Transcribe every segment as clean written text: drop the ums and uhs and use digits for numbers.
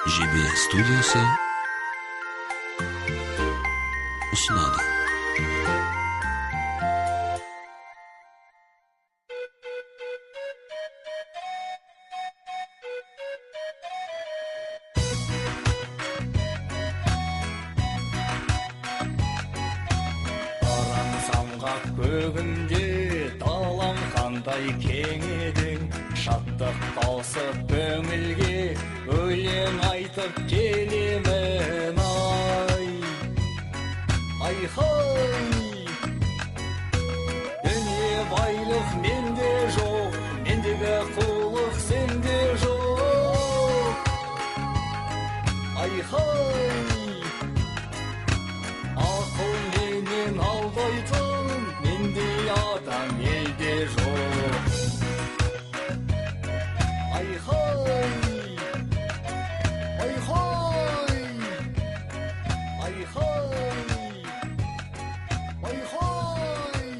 JB Studiosi sunadi. Көгінде далам қандай кең едің, шаттық тауысып көңілге өлең айтып келемін ай. Ай-хай! Дүние байлық менде жоқ, мендегі қулық сенде жоқ. Ай-хай! Ақыл менен алдайтын мендей адам елде жоқ. Ай-хай! Ай-хай! Ай-хай! Ай-хай!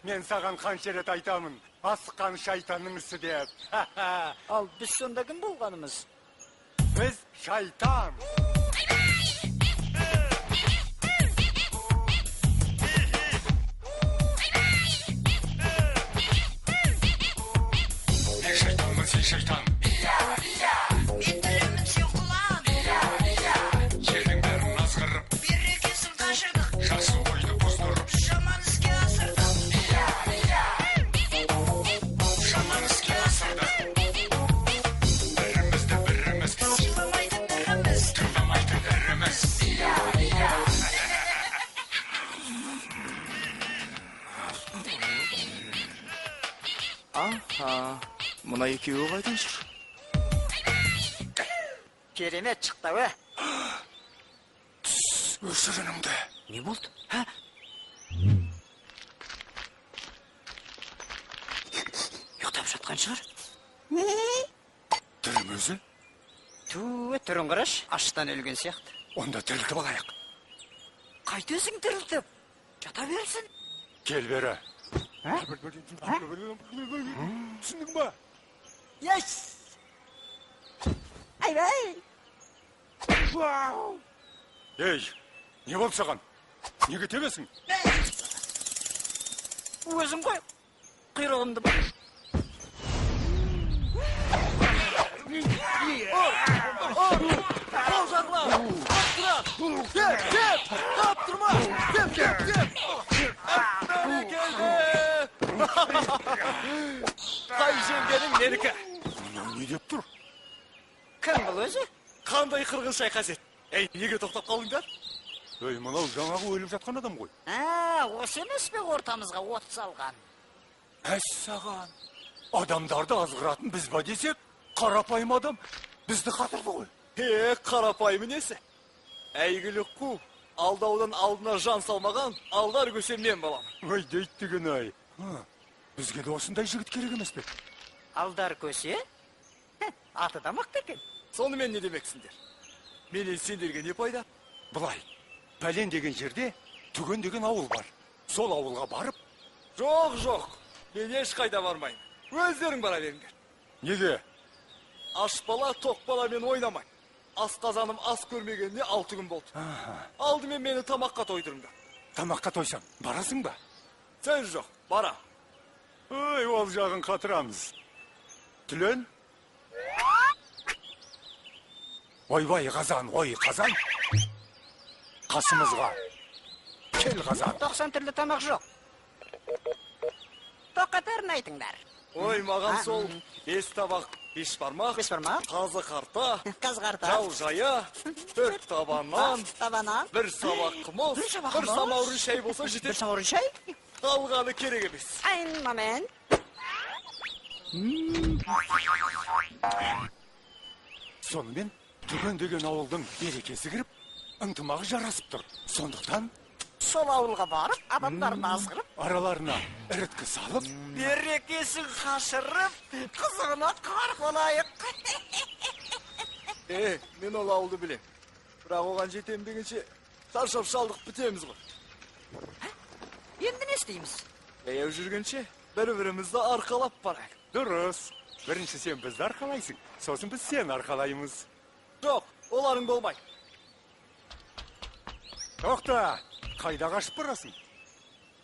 Мен саған қанша рет айтамын, асыққан шайтанның ісі деп. Ал біз сонда кім болғанымыз? Біз шайтан. Мен шайтанмын, сен шайтан. Мен дүремін, сен құлан. Жердің бәрін азғырып, Берекесін қашырдық, жақсы ойды бұздырып, жаман іске асырдық. жаман іске асырдық. Бірімізді біріміз, Сыйламайды біріміз. тыңдамайды біріміз. Аха, мына екеуі қайдан жүр? Керемет шықты, Өшір үніңді. Не болды? Ха? Ұйықтап жатқан шығар? Түрім өзі, Түрін қараш, аштан өлген сияқты. онда тірілтіп алайық. Қайтесің тірілтіп? Жата берсін. Кел бері. Ә? Түсіндің ба? Yes! Ай-бай! Ей, не болды саған? Неге тебесің? Өзің қой, құйрығымды бұл. Ол жағыла! Кеп! Таптырма! Кеп! Қай жеңгенің менікі? Мынау не деп тұр? Кім бұл өзі? Қандай қырғын шайқас еді? Ей, неге тоқтап қалдыңдар? Ей, мынау жаңағы өліп жатқан адам ғой. Осы емес пе ортамызға от салған? Саған. Адамдарды азғыратын біз ба десек, қарапайым адам бізді қатырды ғой. Қарапайым несі? Әйгілі қу, алдаудан алдына жан салмаған, алдар көсем мен балам. Ой, дейт деген ай. Бізге де осындай жігіт керек емес пе? Алдар көсе? Аты да мықты екен. Сонымен не демексіңдер? Менен сендерге не пайда? Былай, пәлен деген жерде түген деген ауыл бар. Сол ауылға барып, Жоқ, мен ешқайда бармайын. Өздерің бара беріңдер. неге? Аш бала, тоқ бала мен ойнамайын. Ас қазаным ас көрмегеніне 6 күн болды. Алдымен мені тамаққа тойдырыңдар. Тамаққа тойсам, барасың ба? Сен жоқ, бара. Ой, ол жағын қатырамыз. Түлен? Ойбай қазан, ой қазан. Қасымызға. Кел қазан. 90 түрлі тамақ жоқ. Тоқатарын айтыңдар. Ой, маған сол 5 табақ, 5 бармақ, 5 бармақ, қазы қарта, қазғарта, жау жая, 4 табаннан, табана, 1 сабақ қымыз, 1 самаурын шай болса 1 жетеді. самаурын шай. Қалғаны керек емес. Айн момент. Сонымен түген деген ауылдың берекесі кіріп, ынтымағы жарасып тұр. Сондықтан Сол ауылға барып, адамдарын азғырып, араларына іріткі салып, берекесін қашырып, қызығына қарқ болайық. Мен ол ауылды білем. Бірақ оған жетем дегенше шаршап шалдық бітеміз ғой. Енді не істейміз? Жаяу жүргенше бір-бірімізді арқалап барайық. Дұрыс. Бірінші сен бізді арқалайсың, сосын біз сен арқалаймыз. Жоқ, оларың болмай. Тоқта, қайда қашып барасың?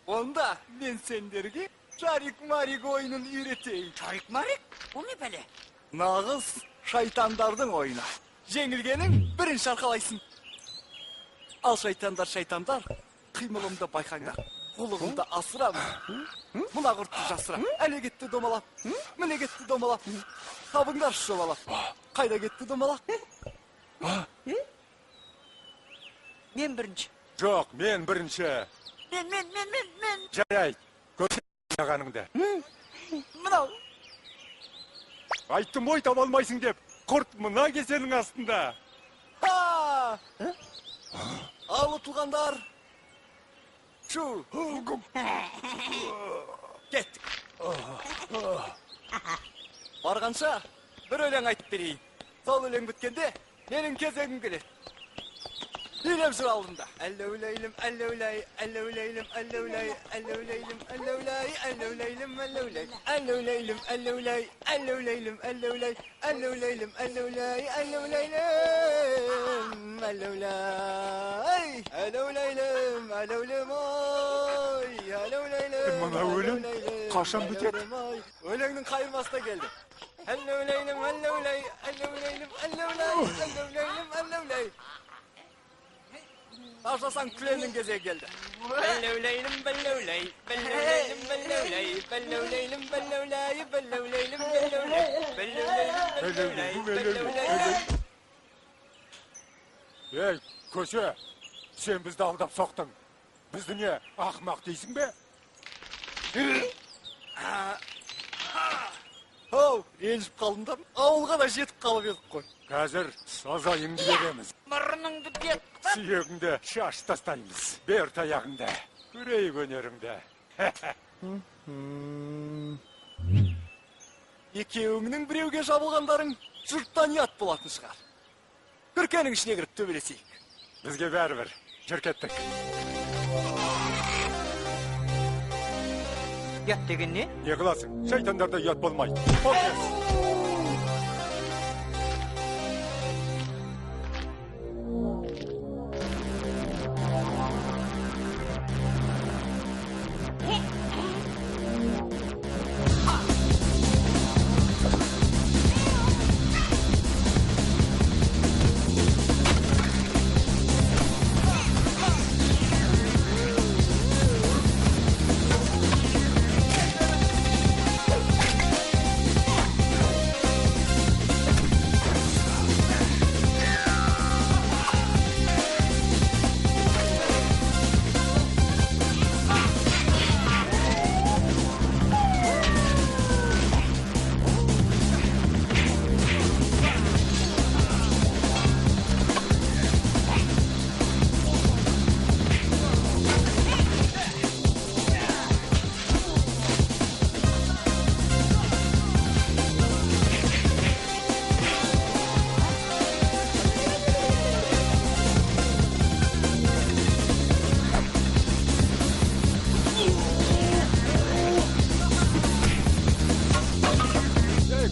Онда мен сендерге Шарик-марик ойынын үйретейін. Шарик-марик? Ол не бәле? Нағыз шайтандардың ойыны. Жеңілгенің бірінші арқалайсың. Ал шайтандар, қимылымды байқаңдар. Құлығымды асырамын. Мұна құртты жасыра. Әле кетті домалап. Міне кетті домалап. Табыңдар шолалап. Қайда кетті домалап? Мен бірінші. Жоқ, мен бірінші. Мен. Жарай, көрсет ағаныңды. Мынау. Айттым ой таба алмайсың деп, құрт мына кесенің астында. Ал ұтылғандар. Шу. Кеттік. Барғанша бір өлең айтып берейін. Сол өлең біткенде менің кезегім келеді. Билеп жүр алдымда. Әллеулейлім, әллеулей, әллеулейлім, әллеулей, әллеулейлім, әллеулей, әллеулейлім, әллеулей, әллеулейлім, әллеулей, әллеулейлім, әллеулей, әллеулейлім, әллеулей, әллеулейлім, әллеулей, әллеулейлім, әллеулем ой, әллеулейлім. Мына өлең қашан бітеді? Өлеңнің қайырмасына келді. Әллеулейлім, әллеулей, әллеулейлім, әллеулей, әллеулейлім, әллеулей. Ашасаң күленің кезегі келді. Бәллеулейлім, бәллеулей, бәллеулейлім, бәллеулей, бәллеулейлім, бәллеулей, бәллеулейлім, бәллеулей, бәллеулейлім, бәллеулей. Ей, көше, сен бізді алдап соқтың. Бізді не, ақымақ дейсің бе? Оу, ренжіп қалдым да, ауылға да жетіп қалып едік қой. Қазір сазайыңды береміз. Мұрныңды бет. Сүйегіңді шаш тастаймыз. Бер таяғыңды. Көрейік өнеріңді. Екеуіңнің біреуге жабылғандарың жұрттан ұят болатын шығар. Күркенің ішіне кіріп төбелесейік. Бізге бәрібір. Жүр кеттік. Ұят деген не? Не қыласың? Шайтандарда ұят болмайды.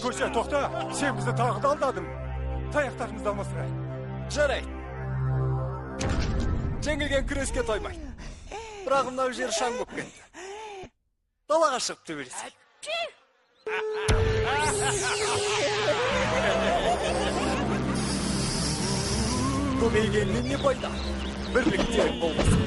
Көше, тоқта, сен бізді тағы да алдадың. Таяқтарымызды алмасыра. Жарайды. Жеңілген күреске тоймайды. Бірақ мынау жер шаң болып кетті. Далаға шығып төбелесейік. Көбейгеннен не пайда? Бірлікте болмасын.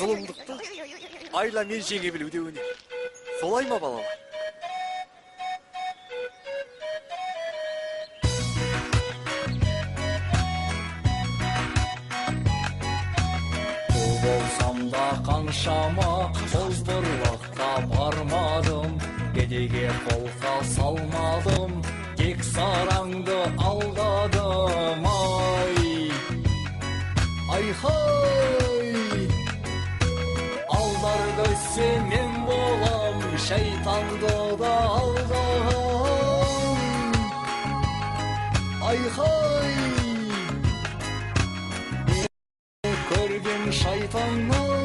Зұлымдықты айла мен жеңе білу деуіне. Солай ма балалар? Бұл болсам да қаншама озбырлыққа бармадым, кедейге қолқа салмадым, тек сараңды алдадым. Ай-хай! Алдар көзсе мен болам, шайтанды да алдам. Ай-хай! Көрген шайтаннан